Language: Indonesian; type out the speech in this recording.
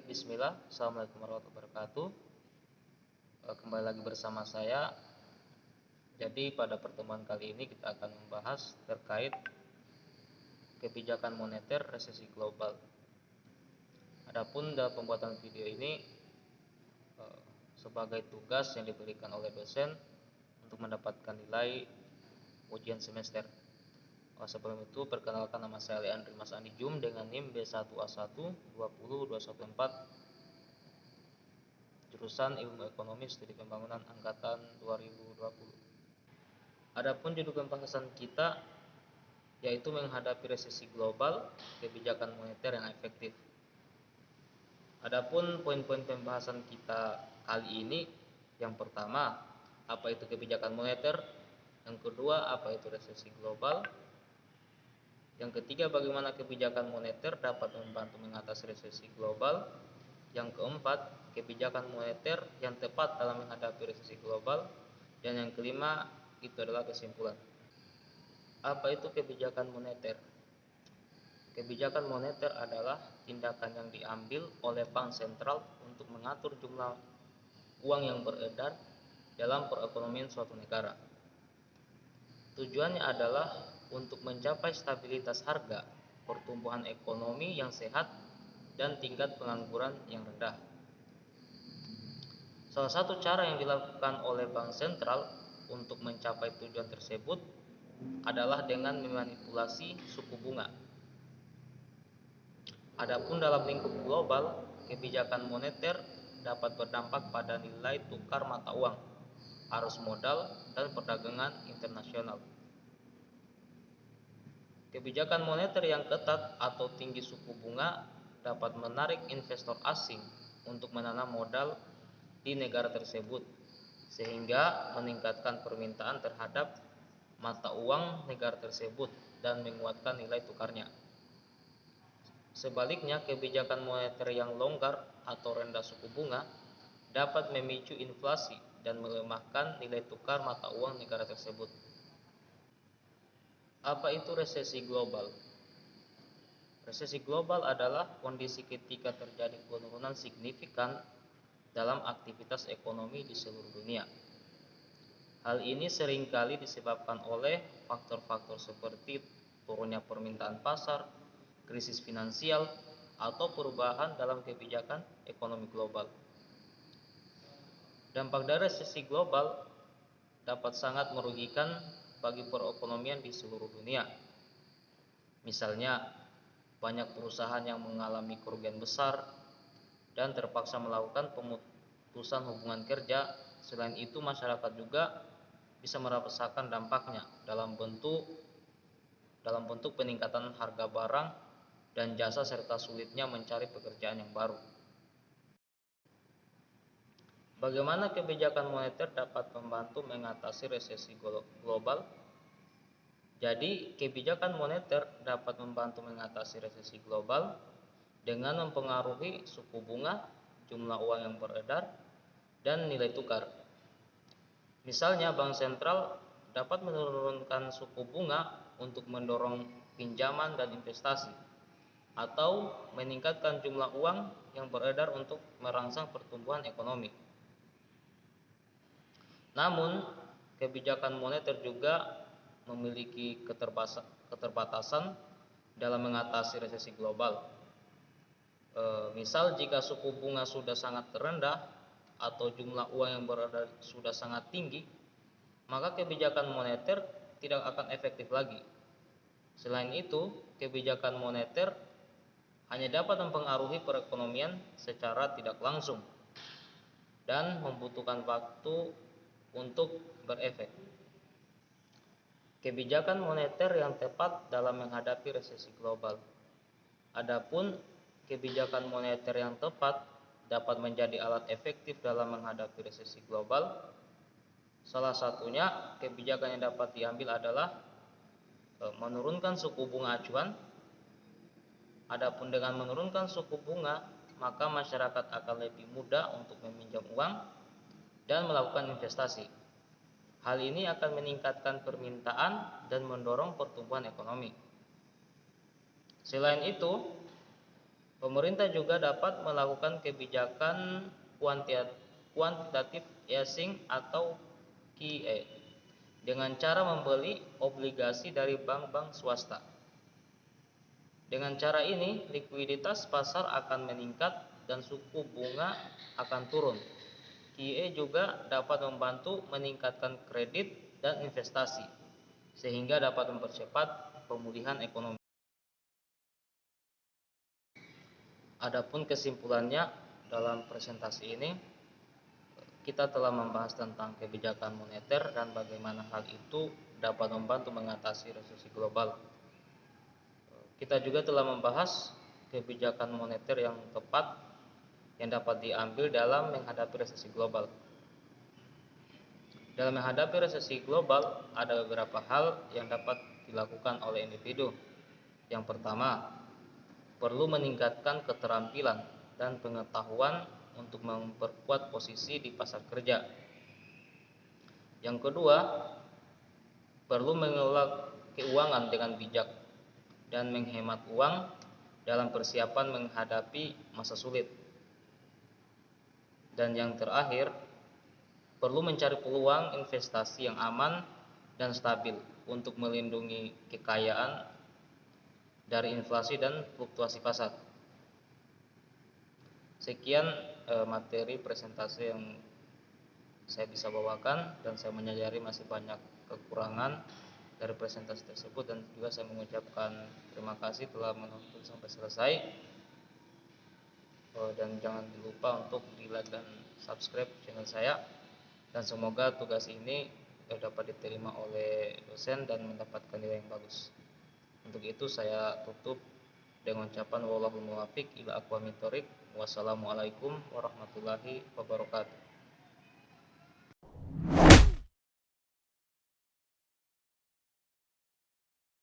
Bismillah, Assalamualaikum warahmatullahi wabarakatuh. Kembali lagi bersama saya. Jadi pada pertemuan kali ini kita akan membahas terkait kebijakan moneter resesi global. Adapun dalam pembuatan video ini sebagai tugas yang diberikan oleh dosen untuk mendapatkan nilai ujian semester. Sebelum itu perkenalkan, nama saya Leandri Mas Andi Jum dengan NIM B1A1 20214, jurusan Ilmu Ekonomi Studi Pembangunan angkatan 2020. Adapun judul pembahasan kita yaitu menghadapi resesi global, kebijakan moneter yang efektif. Adapun poin-poin pembahasan kita kali ini, yang pertama, apa itu kebijakan moneter? Yang kedua, apa itu resesi global? Yang ketiga, bagaimana kebijakan moneter dapat membantu mengatasi resesi global? Yang keempat, kebijakan moneter yang tepat dalam menghadapi resesi global. Dan yang kelima, itu adalah kesimpulan. Apa itu kebijakan moneter? Kebijakan moneter adalah tindakan yang diambil oleh bank sentral untuk mengatur jumlah uang yang beredar dalam perekonomian suatu negara. Tujuannya adalah untuk mencapai stabilitas harga, pertumbuhan ekonomi yang sehat, dan tingkat pengangguran yang rendah. Salah satu cara yang dilakukan oleh bank sentral untuk mencapai tujuan tersebut adalah dengan memanipulasi suku bunga. Adapun dalam lingkup global, kebijakan moneter dapat berdampak pada nilai tukar mata uang, arus modal, dan perdagangan internasional. Kebijakan moneter yang ketat atau tinggi suku bunga dapat menarik investor asing untuk menanam modal di negara tersebut, sehingga meningkatkan permintaan terhadap mata uang negara tersebut dan menguatkan nilai tukarnya. Sebaliknya, kebijakan moneter yang longgar atau rendah suku bunga dapat memicu inflasi dan melemahkan nilai tukar mata uang negara tersebut. Apa itu resesi global? Resesi global adalah kondisi ketika terjadi penurunan signifikan dalam aktivitas ekonomi di seluruh dunia. Hal ini seringkali disebabkan oleh faktor-faktor seperti turunnya permintaan pasar, krisis finansial, atau perubahan dalam kebijakan ekonomi global. Dampak dari resesi global dapat sangat merugikan bagi perekonomian di seluruh dunia. Misalnya, banyak perusahaan yang mengalami kerugian besar dan terpaksa melakukan pemutusan hubungan kerja. Selain itu, masyarakat juga bisa merasakan dampaknya dalam bentuk peningkatan harga barang dan jasa serta sulitnya mencari pekerjaan yang baru. Bagaimana kebijakan moneter dapat membantu mengatasi resesi global? Jadi, kebijakan moneter dapat membantu mengatasi resesi global dengan mempengaruhi suku bunga, jumlah uang yang beredar, dan nilai tukar. Misalnya, bank sentral dapat menurunkan suku bunga untuk mendorong pinjaman dan investasi, atau meningkatkan jumlah uang yang beredar untuk merangsang pertumbuhan ekonomi. Namun, kebijakan moneter juga memiliki keterbatasan dalam mengatasi resesi global. Misal, jika suku bunga sudah sangat rendah atau jumlah uang yang beredar sudah sangat tinggi, maka kebijakan moneter tidak akan efektif lagi. Selain itu, kebijakan moneter hanya dapat mempengaruhi perekonomian secara tidak langsung dan membutuhkan waktu untuk berefek. Kebijakan moneter yang tepat dalam menghadapi resesi global. Adapun kebijakan moneter yang tepat dapat menjadi alat efektif dalam menghadapi resesi global. Salah satunya, kebijakan yang dapat diambil adalah menurunkan suku bunga acuan. Adapun dengan menurunkan suku bunga, maka masyarakat akan lebih mudah untuk meminjam uang dan melakukan investasi. Hal ini akan meningkatkan permintaan dan mendorong pertumbuhan ekonomi. Selain itu, Pemerintah juga dapat melakukan kebijakan kuantitatif easing atau QE dengan cara membeli obligasi dari bank-bank swasta. Dengan cara ini, likuiditas pasar akan meningkat dan suku bunga akan turun. QE juga dapat membantu meningkatkan kredit dan investasi, sehingga dapat mempercepat pemulihan ekonomi. Adapun kesimpulannya, dalam presentasi ini kita telah membahas tentang kebijakan moneter dan bagaimana hal itu dapat membantu mengatasi resesi global. Kita juga telah membahas kebijakan moneter yang tepat yang dapat diambil dalam menghadapi resesi global. Dalam menghadapi resesi global, ada beberapa hal yang dapat dilakukan oleh individu. Yang pertama, perlu meningkatkan keterampilan dan pengetahuan untuk memperkuat posisi di pasar kerja. Yang kedua, perlu mengelola keuangan dengan bijak dan menghemat uang dalam persiapan menghadapi masa sulit. Dan yang terakhir, perlu mencari peluang investasi yang aman dan stabil untuk melindungi kekayaan dari inflasi dan fluktuasi pasar. Sekian materi presentasi yang saya bisa bawakan, dan saya menyadari masih banyak kekurangan dari presentasi tersebut, dan juga saya mengucapkan terima kasih telah menonton sampai selesai. Dan jangan lupa untuk di like dan subscribe channel saya, dan semoga tugas ini dapat diterima oleh dosen dan mendapatkan nilai yang bagus. Untuk itu saya tutup dengan ucapan wallahul muwaffiq ila aqwamit thoriq. Wassalamualaikum warahmatullahi wabarakatuh.